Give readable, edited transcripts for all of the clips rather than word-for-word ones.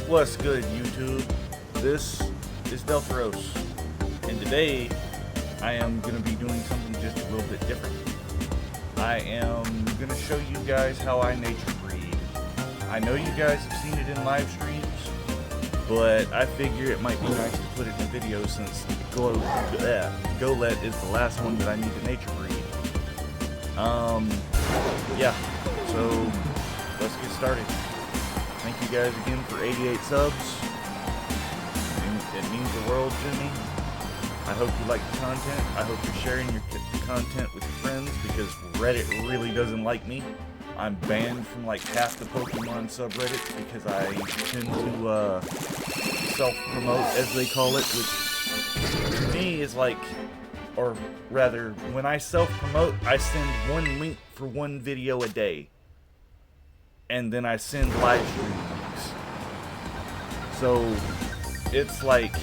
What's good, YouTube? This is Delteros, and today I am going to be doing something just a little bit different. I am going to show you guys how I nature breed. I know you guys have seen it in live streams, but I figure it might be nice to put it in video since Golett is the last one that I need to nature breed. Yeah, so let's get started. Thank you guys again for 88 subs. It means the world to me. I hope you like the content. I hope you're sharing your content with your friends because Reddit really doesn't like me. I'm banned from like half the Pokemon subreddits because I tend to self-promote, as they call it, which to me is like, or rather, when I self-promote, I send one link for one video a day. And then I send live stream links. So it's like,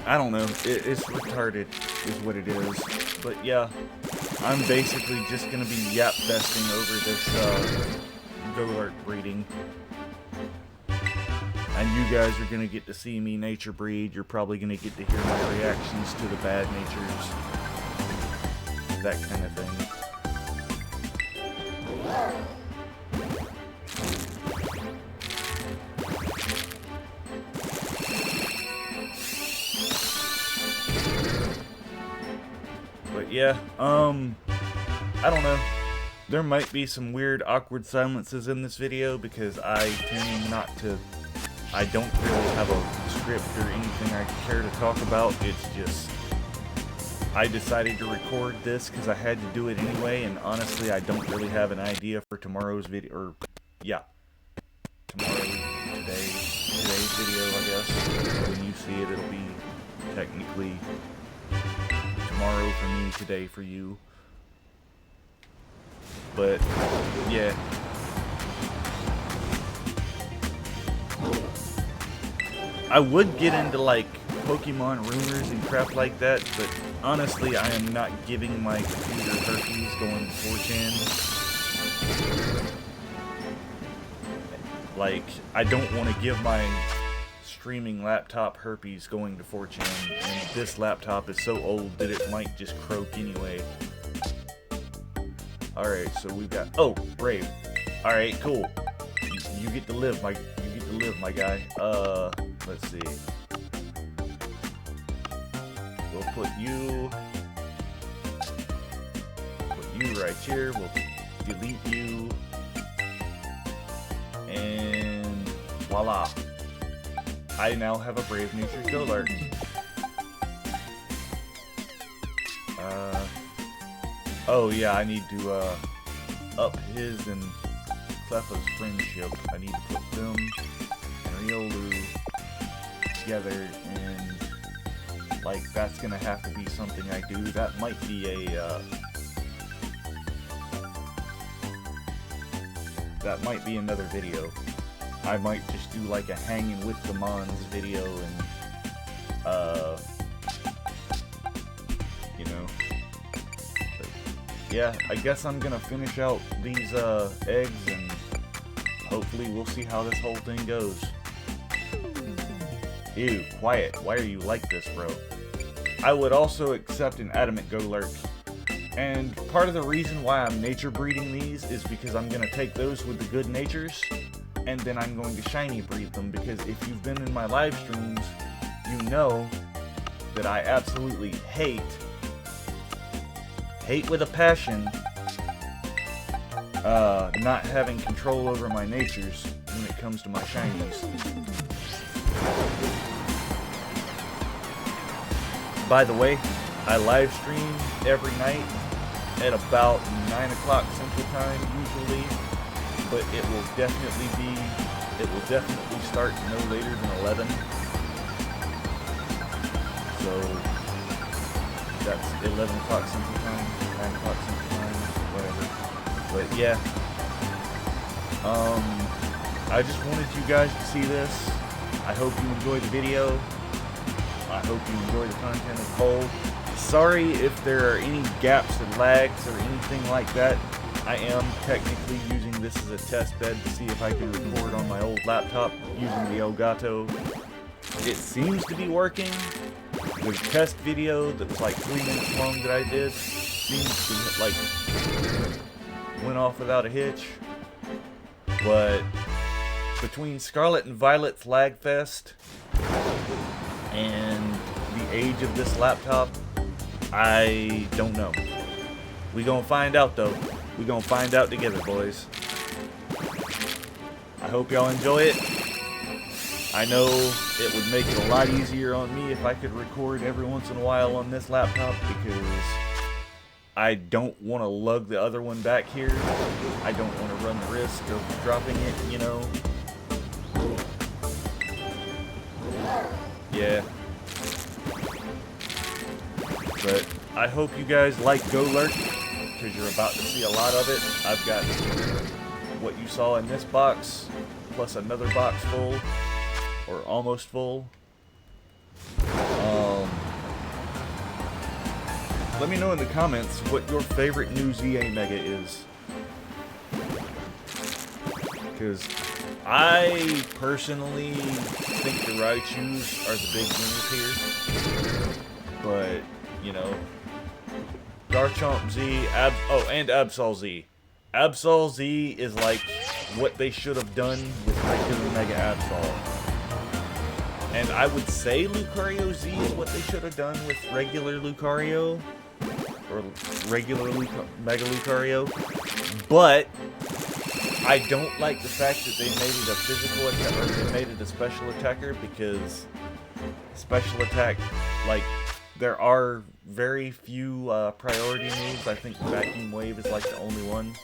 I don't know, it's retarded is what it is. But yeah, I'm basically just gonna be yap besting over this Golett breeding. And you guys are gonna get to see me nature breed. You're probably gonna get to hear my reactions to the bad natures, that kind of thing. But yeah, I don't know. There might be some weird, awkward silences in this video because I tend not to. I don't really have a script or anything I care to talk about. It's just, I decided to record this because I had to do it anyway, and honestly, I don't really have an idea for tomorrow's video, or, yeah, today's video, I guess. When you see it, it'll be technically tomorrow for me, today for you. But, yeah. I would get into, like, Pokemon rumors and crap like that, but honestly, I am not giving my computer herpes going to 4chan. Like, I don't want to give my streaming laptop herpes going to 4chan, and this laptop is so old that it might just croak anyway. Alright, so we've got, oh, Brave. Alright, cool. You get to live, my guy. Let's see. We'll put you right here. We'll delete you. And voila. I now have a Brave Natured Golett. Oh yeah, I need to up his and Cleffa's friendship. I need to put them and Riolu together, and like that's gonna have to be something I do. That might be another video. I might just do like a hanging with the Mons video, and you know. But yeah, I guess I'm gonna finish out these eggs, and hopefully we'll see how this whole thing goes. Ew, quiet. Why are you like this, bro? I would also accept an adamant Golett. And part of the reason why I'm nature breeding these is because I'm going to take those with the good natures, and then I'm going to shiny breed them, because if you've been in my live streams, you know that I absolutely hate with a passion, not having control over my natures when it comes to my shinies. By the way, I live stream every night at about 9 o'clock Central Time usually, but it will definitely start no later than 11. So that's 11 o'clock Central Time, 9 o'clock Central Time, whatever. But yeah, I just wanted you guys to see this. I hope you enjoyed the video. I hope you enjoy the content as a whole. Sorry if there are any gaps and lags or anything like that. I am technically using using this as a test bed to see if I can record on my old laptop using the Elgato. It seems to be working. The test video that was like 3 minutes long that I did seems to like went off without a hitch. But between Scarlet and Violet's lag fest and the age of this laptop, I don't know. We gonna find out though. We gonna find out together, boys. I hope y'all enjoy it. I know it would make it a lot easier on me if I could record every once in a while on this laptop, because I don't want to lug the other one back here. I don't want to run the risk of dropping it, you know. Yeah. But I hope you guys like Go Lurk, because you're about to see a lot of it. I've got what you saw in this box, plus another box full, or almost full. Let me know in the comments what your favorite new ZA Mega is. Because I personally think the Raichus are the big winners here. But, you know, Garchomp Z, and Absol Z. Absol Z is like what they should have done with regular Mega Absol. And I would say Lucario Z is what they should have done with regular Lucario. Or regular Mega Lucario. But I don't like the fact that they made it a physical attack, or they made it a special attacker, because special attack, like, there are very few priority moves. I think Vacuum Wave is like the only one.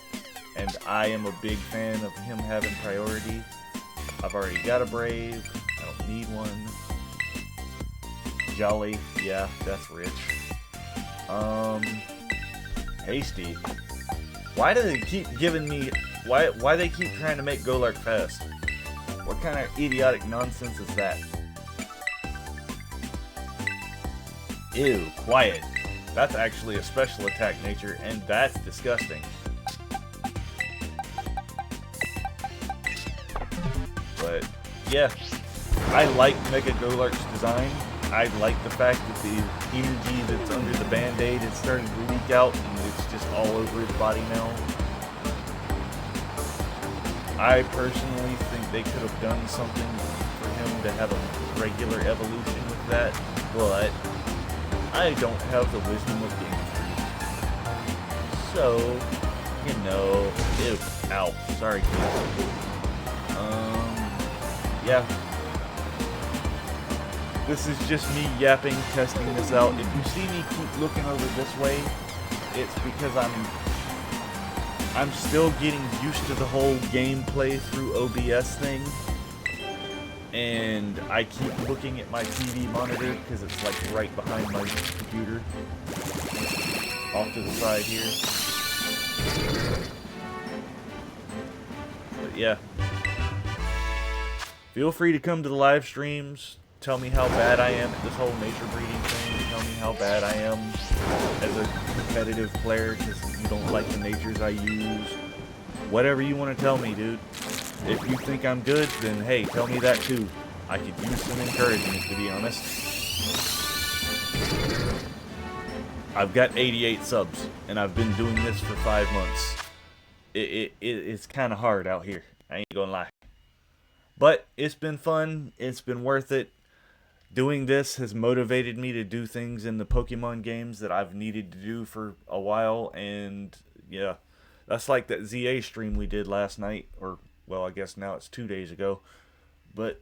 And I am a big fan of him having priority. I've already got a Brave. I don't need one. Jolly. Yeah, that's rich. Hasty. Why do they keep giving me... Why they keep trying to make Golurk fast? What kind of idiotic nonsense is that? Ew, quiet. That's actually a special attack nature, and that's disgusting. But, yeah. I like Mega Golurk's design. I like the fact that the energy that's under the band-aid is starting to leak out, and it's just all over his body now. I personally think they could have done something for him to have a regular evolution with that, but I don't have the wisdom of Game Freak. So, you know, ew, ow, sorry kid. Yeah. This is just me yapping, testing this out. If you see me keep looking over this way, it's because I'm still getting used to the whole gameplay through OBS thing. And I keep looking at my TV monitor because it's like right behind my computer. Off to the side here. But yeah. Feel free to come to the live streams. Tell me how bad I am at this whole nature breeding thing. Tell me how bad I am as a competitive player because you don't like the natures I use. Whatever you want to tell me, dude. If you think I'm good, then hey, tell me that too. I could use some encouragement, to be honest. I've got 88 subs, and I've been doing this for 5 months. It's kind of hard out here. I ain't gonna lie. But it's been fun. It's been worth it. Doing this has motivated me to do things in the Pokemon games that I've needed to do for a while. And yeah, that's like that ZA stream we did last night. Or, well, I guess now it's 2 days ago. But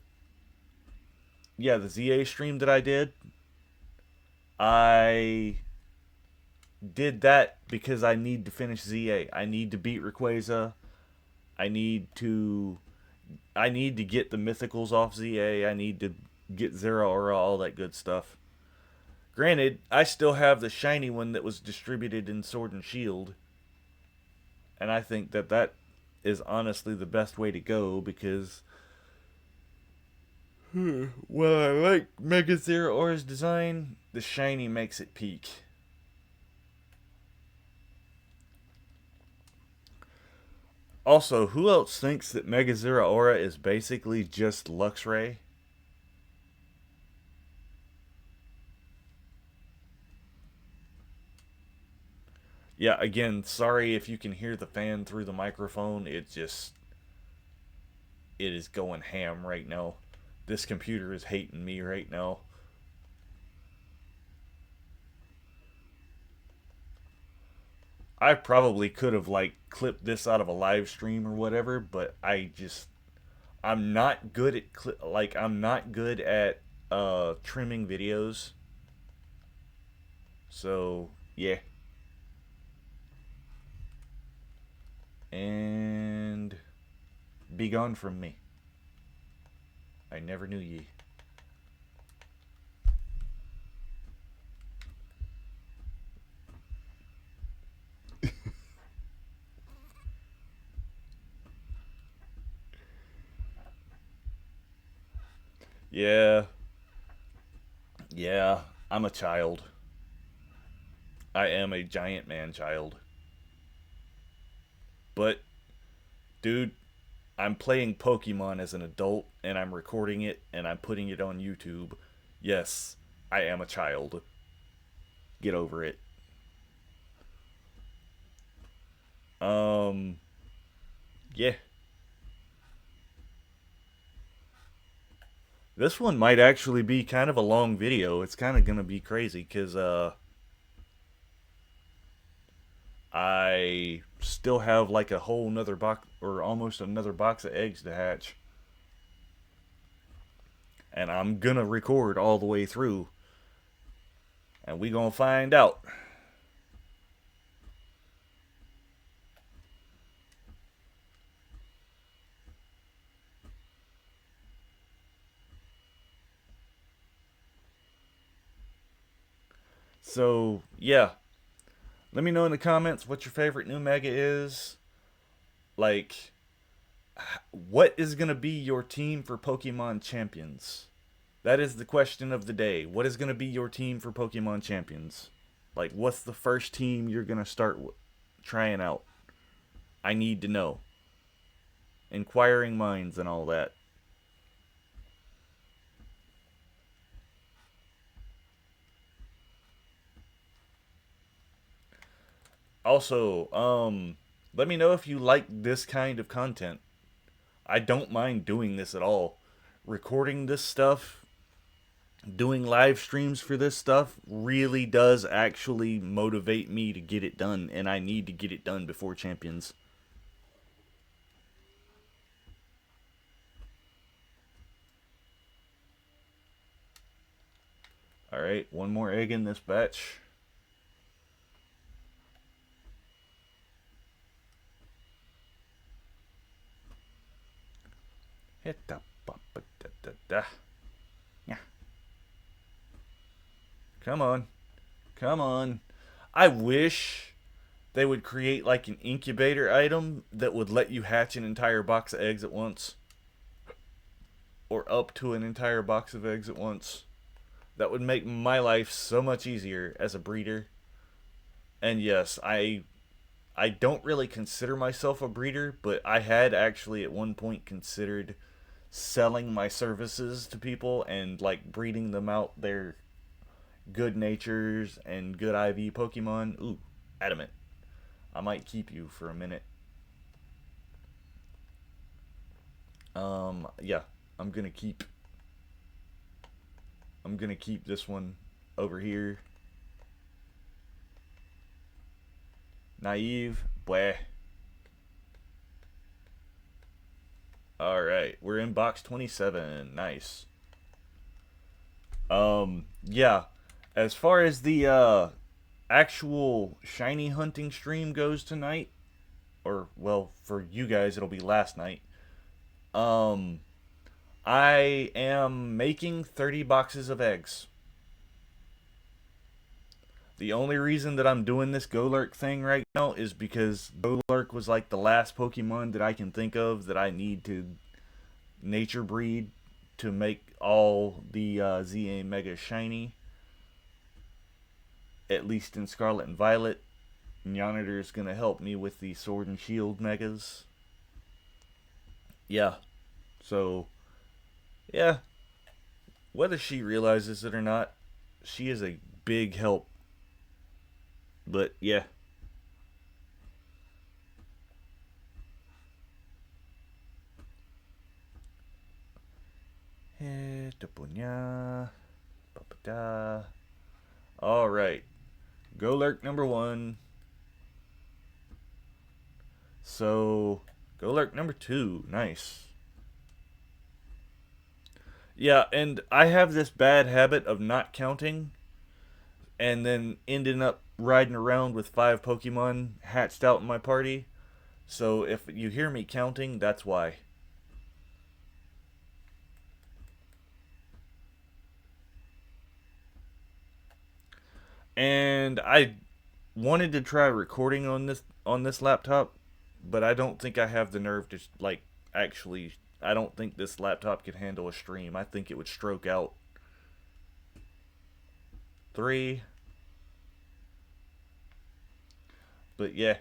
yeah, the ZA stream that I did that because I need to finish ZA. I need to beat Rayquaza. I need to get the mythicals off ZA. I need to get Zeraora, all that good stuff. Granted, I still have the shiny one that was distributed in Sword and Shield. And I think that is honestly the best way to go because... well, I like Mega Zeraora's design. The shiny makes it peak. Also, who else thinks that Mega Zeraora is basically just Luxray? Yeah, again, sorry if you can hear the fan through the microphone. It is going ham right now. This computer is hating me right now. I probably could have like clipped this out of a live stream or whatever, but I'm not good at I'm not good at trimming videos. So, yeah. And be gone from me. I never knew ye. Yeah. Yeah, I'm a child. I am a giant man child. But, dude, I'm playing Pokemon as an adult and I'm recording it and I'm putting it on YouTube. Yes, I am a child. Get over it. Um, yeah. This one might actually be kind of a long video. It's kind of going to be crazy because I still have like a whole nother box or almost another box of eggs to hatch. And I'm going to record all the way through. And we going to find out. So, yeah. Let me know in the comments what your favorite new mega is. Like, what is going to be your team for Pokemon Champions? That is the question of the day. What is going to be your team for Pokemon Champions? Like, what's the first team you're going to start trying out? I need to know. Inquiring minds and all that. Also, let me know if you like this kind of content. I don't mind doing this at all. Recording this stuff, doing live streams for this stuff really does actually motivate me to get it done, and I need to get it done before Champions. Alright, one more egg in this batch. Hit the da. Yeah. Come on. Come on. I wish they would create like an incubator item that would let you hatch an entire box of eggs at once. Or up to an entire box of eggs at once. That would make my life so much easier as a breeder. And yes, I don't really consider myself a breeder, but I had actually at one point considered selling my services to people and like breeding them out their good natures and good IV Pokemon. Ooh, adamant. I might keep you for a minute. Yeah, I'm gonna keep. I'm gonna keep this one over here. Naive, bleh. Alright, we're in box 27. Nice. Yeah. As far as the actual shiny hunting stream goes tonight, or well, for you guys it'll be last night. Um I am making 30 boxes of eggs. The only reason that I'm doing this Golurk thing right now is because Golurk was like the last Pokemon that I can think of that I need to nature breed to make all the ZA Mega shiny. At least in Scarlet and Violet. Yonitor is going to help me with the Sword and Shield Megas. Yeah. So, yeah, whether she realizes it or not, she is a big help. But yeah. All right. Go lurk number one. So, go lurk number two. Nice. Yeah, and I have this bad habit of not counting and then ending up riding around with 5 Pokemon hatched out in my party. So if you hear me counting, that's why. And I wanted to try recording on this laptop, but I don't think I have the nerve to like actually. I don't think this laptop could handle a stream. I think it would stroke out. 3. But yeah.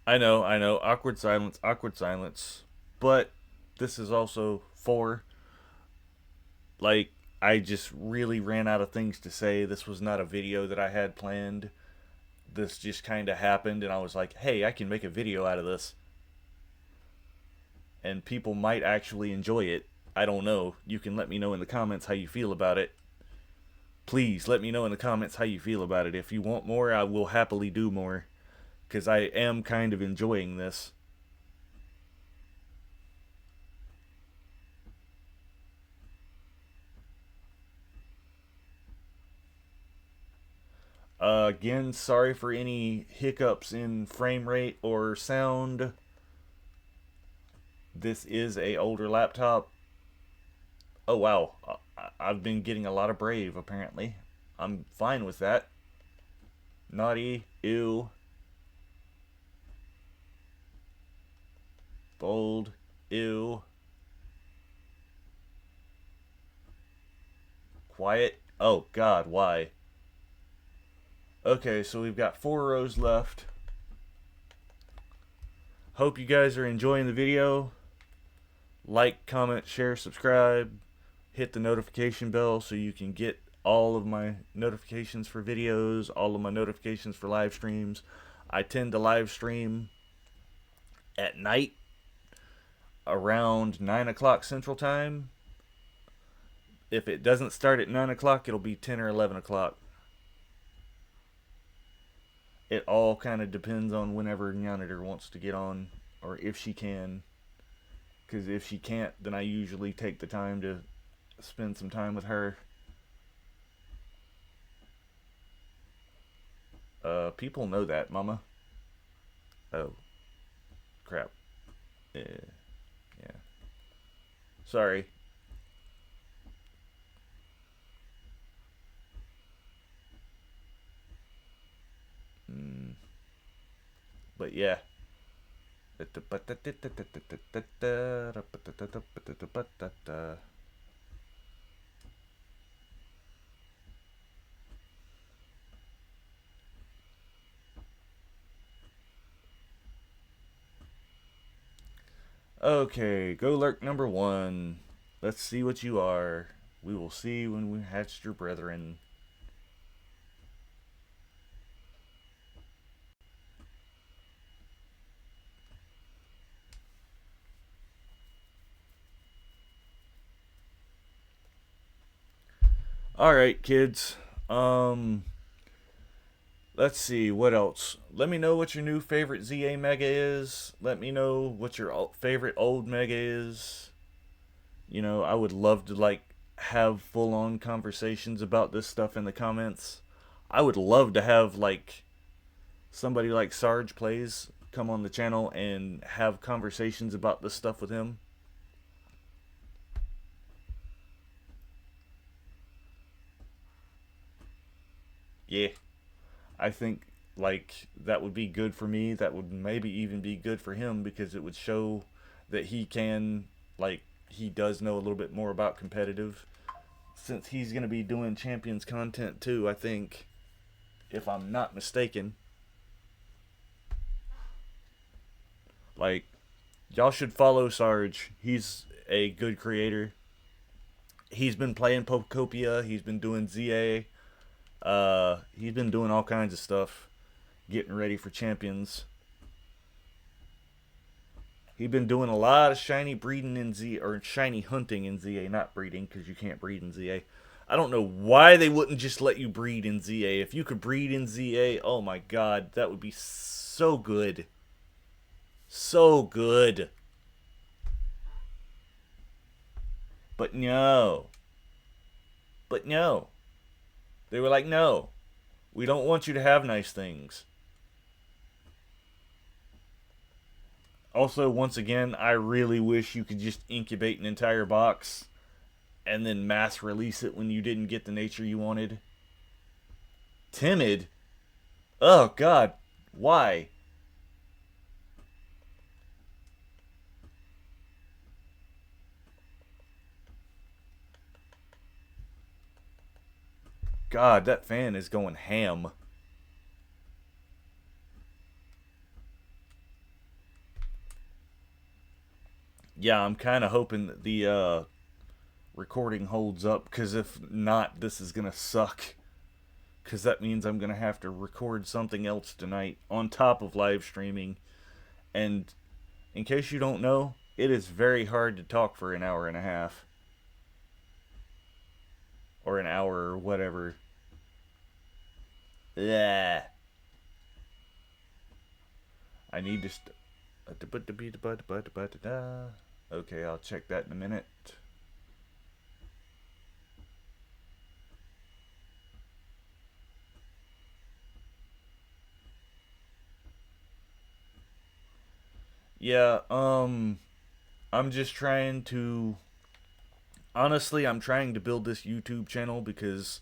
I know. Awkward silence, awkward silence. But this is also 4. Like, I just really ran out of things to say. This was not a video that I had planned. This just kind of happened, and I was like, hey, I can make a video out of this. And people might actually enjoy it. I don't know. You can let me know in the comments how you feel about it. Please let me know in the comments how you feel about it. If you want more, I will happily do more. Because I am kind of enjoying this. Again, sorry for any hiccups in frame rate or sound. This is a older laptop. Oh wow, I've been getting a lot of brave apparently. I'm fine with that. Naughty, ew, bold, ew, quiet. Oh god, why? Okay, so we've got 4 rows left. Hope you guys are enjoying the video. Like, comment, share, subscribe. Hit the notification bell so you can get all of my notifications for videos, all of my notifications for live streams. I tend to live stream at night around 9 o'clock Central Time. If it doesn't start at 9 o'clock, it'll be 10 or 11 o'clock. It all kind of depends on whenever Nyanader wants to get on, or if she can. Because if she can't, then I usually take the time to spend some time with her. People know that, mama. Oh. Crap. Yeah. Sorry. But yeah. Okay, go lurk number 1. Let's see what you are. We will see when we hatched your brethren. Alright, kids. Let's see, what else? Let me know what your new favorite ZA Mega is. Let me know what your favorite old Mega is. You know, I would love to, like, have full-on conversations about this stuff in the comments. I would love to have, like, somebody like Sarge Plays come on the channel and have conversations about this stuff with him. Yeah. I think like that would be good for me. That would maybe even be good for him because it would show that he can like he does know a little bit more about competitive since he's going to be doing champions content too, I think if I'm not mistaken. Like, y'all should follow Sarge. He's a good creator. He's been playing Popocopia. He's been doing ZA. He's been doing all kinds of stuff, getting ready for Champions. He's been doing a lot of shiny breeding in Z, or shiny hunting in ZA, not breeding, because you can't breed in ZA. I don't know why they wouldn't just let you breed in ZA. If you could breed in ZA, oh my god, that would be so good. So good. But no. But no. They were like, no. We don't want you to have nice things. Also, once again, I really wish you could just incubate an entire box and then mass release it when you didn't get the nature you wanted. Timid? Oh, God. Why? God, that fan is going ham. Yeah, I'm kind of hoping that the recording holds up, because if not, this is going to suck. Because that means I'm going to have to record something else tonight on top of live streaming. And in case you don't know, it is very hard to talk for an hour and a half. Or an hour or whatever. Yeah. I need to... Okay, I'll check that in a minute. Yeah, I'm just trying to... Honestly, I'm trying to build this YouTube channel because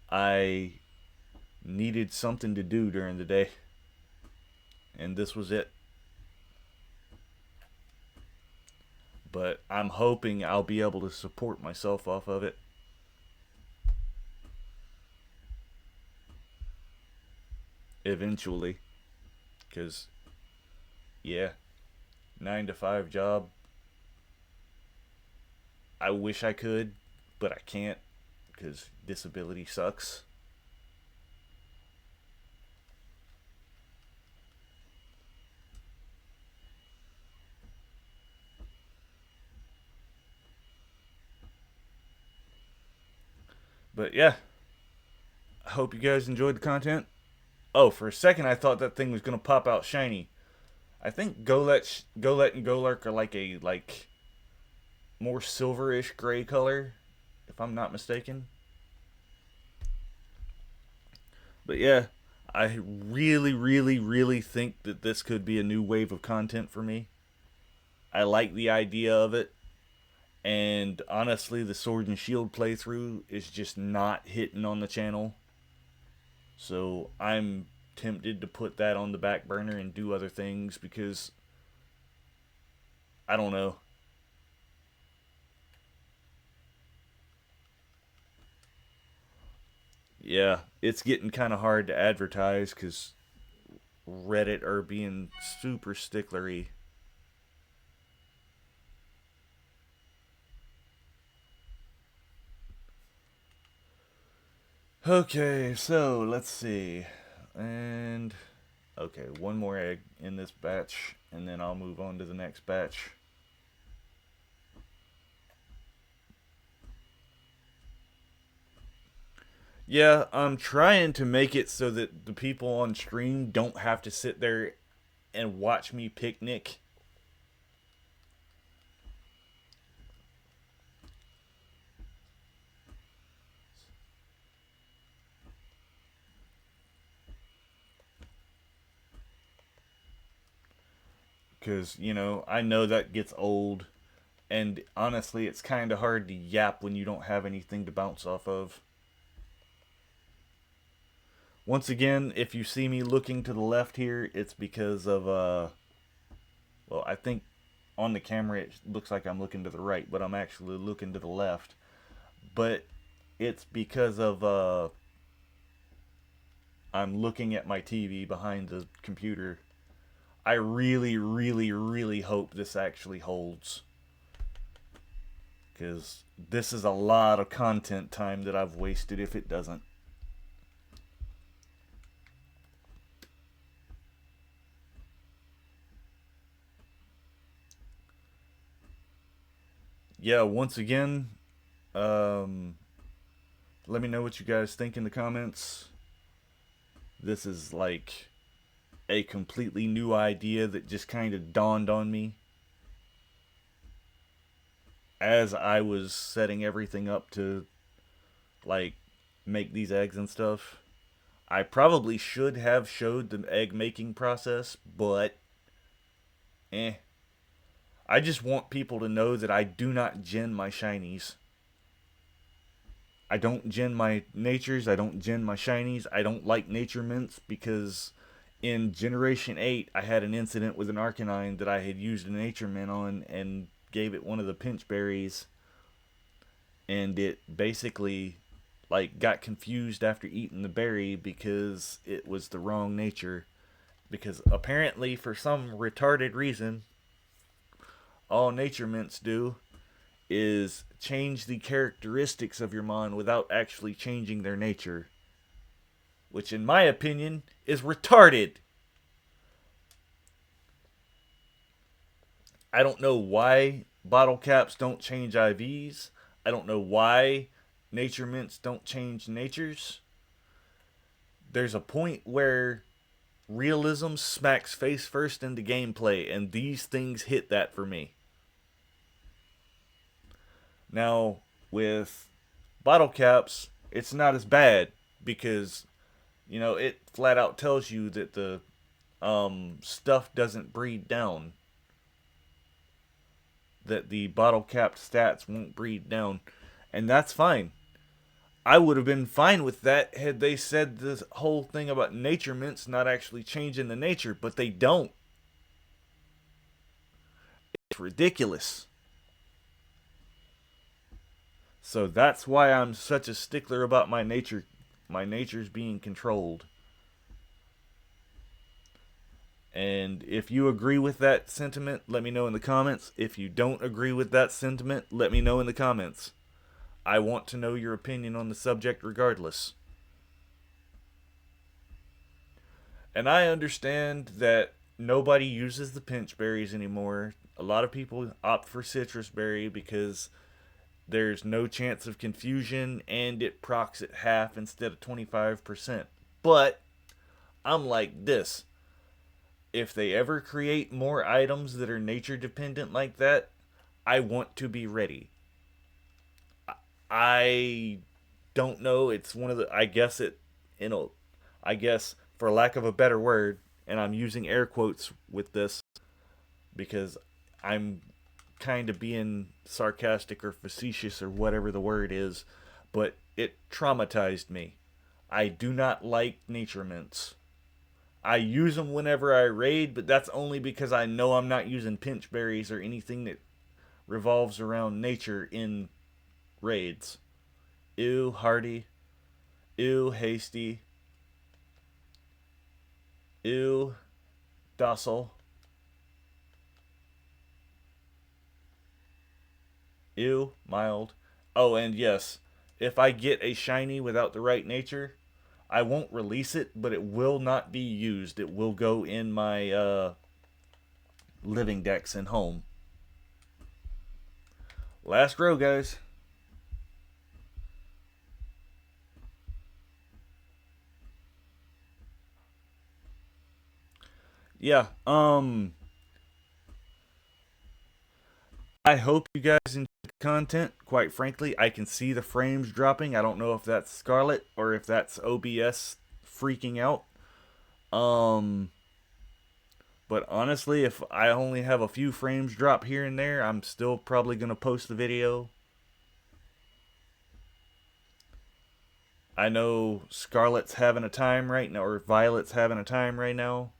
I needed something to do during the day. And this was it. But I'm hoping I'll be able to support myself off of it. Eventually. Because, yeah, 9-to-5 job. I wish I could, but I can't. Because disability sucks. But yeah, I hope you guys enjoyed the content. Oh, for a second I thought that thing was gonna pop out shiny. I think Golett and Golurk are like a more silverish gray color, if I'm not mistaken. But yeah, I really, really, really think that this could be a new wave of content for me. I like the idea of it. And honestly, the Sword and Shield playthrough is just not hitting on the channel. So I'm tempted to put that on the back burner and do other things because I don't know. Yeah, it's getting kind of hard to advertise because Reddit are being super sticklery. Okay, so let's see. And okay, one more egg in this batch, and then I'll move on to the next batch. Yeah, I'm trying to make it so that the people on stream don't have to sit there and watch me picnic. Because, you know, I know that gets old. And honestly, it's kind of hard to yap when you don't have anything to bounce off of. Once again, if you see me looking to the left here, it's because of, well, I think on the camera it looks like I'm looking to the right, but I'm actually looking to the left. But it's because of, I'm looking at my TV behind the computer. I really, really, really hope this actually holds. Because this is a lot of content time that I've wasted if it doesn't. Yeah, once again, um, let me know what you guys think in the comments. This is like a completely new idea that just kind of dawned on me as I was setting everything up to like make these eggs and stuff. I probably should have showed the egg making process, but eh. I just want people to know that I do not gen my shinies. I don't gen my natures. I don't gen my shinies. I don't like nature mints because in Generation 8, I had an incident with an Arcanine that I had used a nature mint on and gave it one of the pinch berries. And it basically like got confused after eating the berry because it was the wrong nature. Because apparently, for some retarded reason, all nature mints do is change the characteristics of your mon without actually changing their nature. Which, in my opinion, is retarded. I don't know why bottle caps don't change IVs. I don't know why nature mints don't change natures. There's a point where realism smacks face first into gameplay, and these things hit that for me. Now, with bottle caps, it's not as bad because, you know, it flat out tells you that the stuff doesn't breed down. That the bottle capped stats won't breed down. And that's fine. I would have been fine with that had they said this whole thing about nature mints not actually changing the nature, but they don't. It's ridiculous. So that's why I'm such a stickler about my natures being controlled. And if you agree with that sentiment, let me know in the comments. If you don't agree with that sentiment, let me know in the comments. I want to know your opinion on the subject regardless. And I understand that nobody uses the pinch berries anymore. A lot of people opt for citrus berry because there's no chance of confusion and it procs at half instead of 25%. But I'm like this. If they ever create more items that are nature dependent like that, I want to be ready. I don't know. It's one of the. I guess it. You know. I guess for lack of a better word, and I'm using air quotes with this because I'm kind of being sarcastic or facetious or whatever the word is, but it traumatized me. I do not like nature mints. I use them whenever I raid, but that's only because I know I'm not using pinch berries or anything that revolves around nature in raids. Ew, hardy. Ew, hasty. Ew, docile. Ew, mild. Oh, and yes, if I get a shiny without the right nature, I won't release it, but it will not be used. It will go in my living decks and home. Last row, guys. Yeah, I hope you guys enjoy the content. Quite frankly, I can see the frames dropping. I don't know if that's Scarlet or if that's OBS freaking out. Um, but honestly, if I only have a few frames drop here and there, I'm still probably going to post the video. I know Scarlet's having a time right now, or Violet's having a time right now.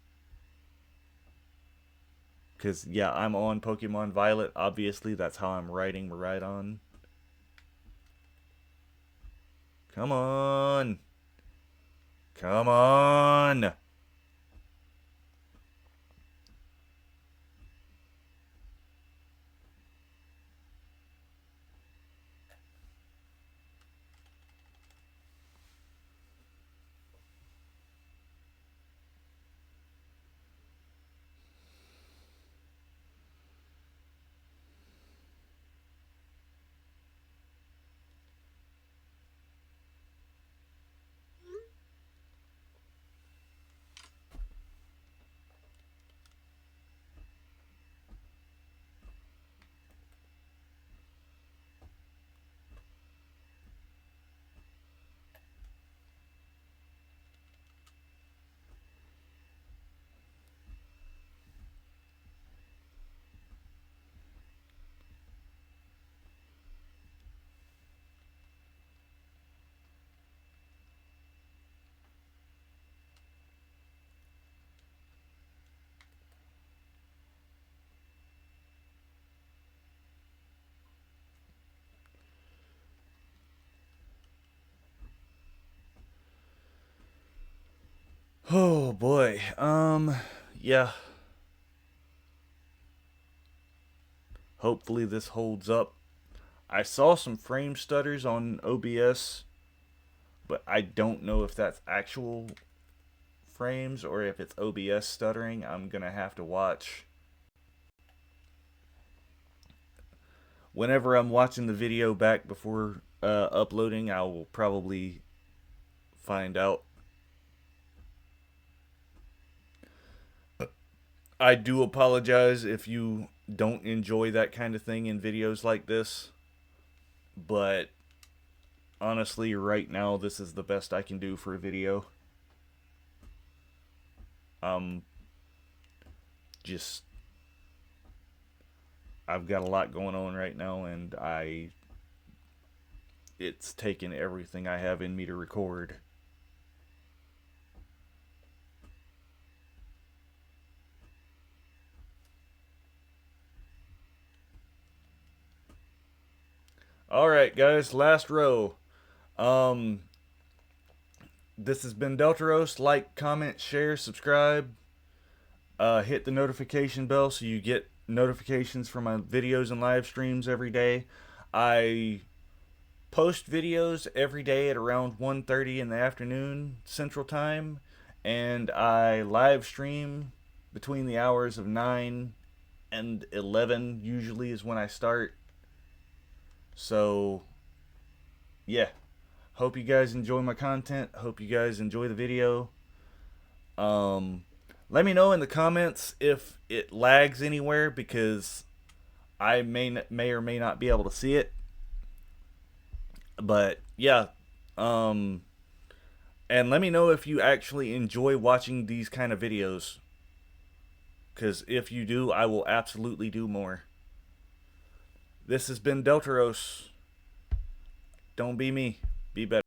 Because, yeah, I'm on Pokemon Violet. Obviously, that's how I'm riding Miraidon. Come on. Come on. Oh boy. Yeah. Hopefully this holds up. I saw some frame stutters on OBS, but I don't know if that's actual frames or if it's OBS stuttering. I'm going to have to watch. Whenever I'm watching the video back before uploading, I will probably find out. I do apologize if you don't enjoy that kind of thing in videos like this, but honestly, right now, this is the best I can do for a video. Just I've got a lot going on right now, and it's taken everything I have in me to record. All right, guys, last row. This has been Delteros. Like, comment, share, subscribe. Hit the notification bell so you get notifications for my videos and live streams every day. I post videos every day at around 1:30 in the afternoon Central Time, and I live stream between the hours of 9 and 11 usually is when I start. So, yeah. Hope you guys enjoy my content. Hope you guys enjoy the video. Let me know in the comments if it lags anywhere, because I may or may not be able to see it. But yeah, and let me know if you actually enjoy watching these kind of videos, because if you do, I will absolutely do more. This has been Delteros. Don't be me. Be better.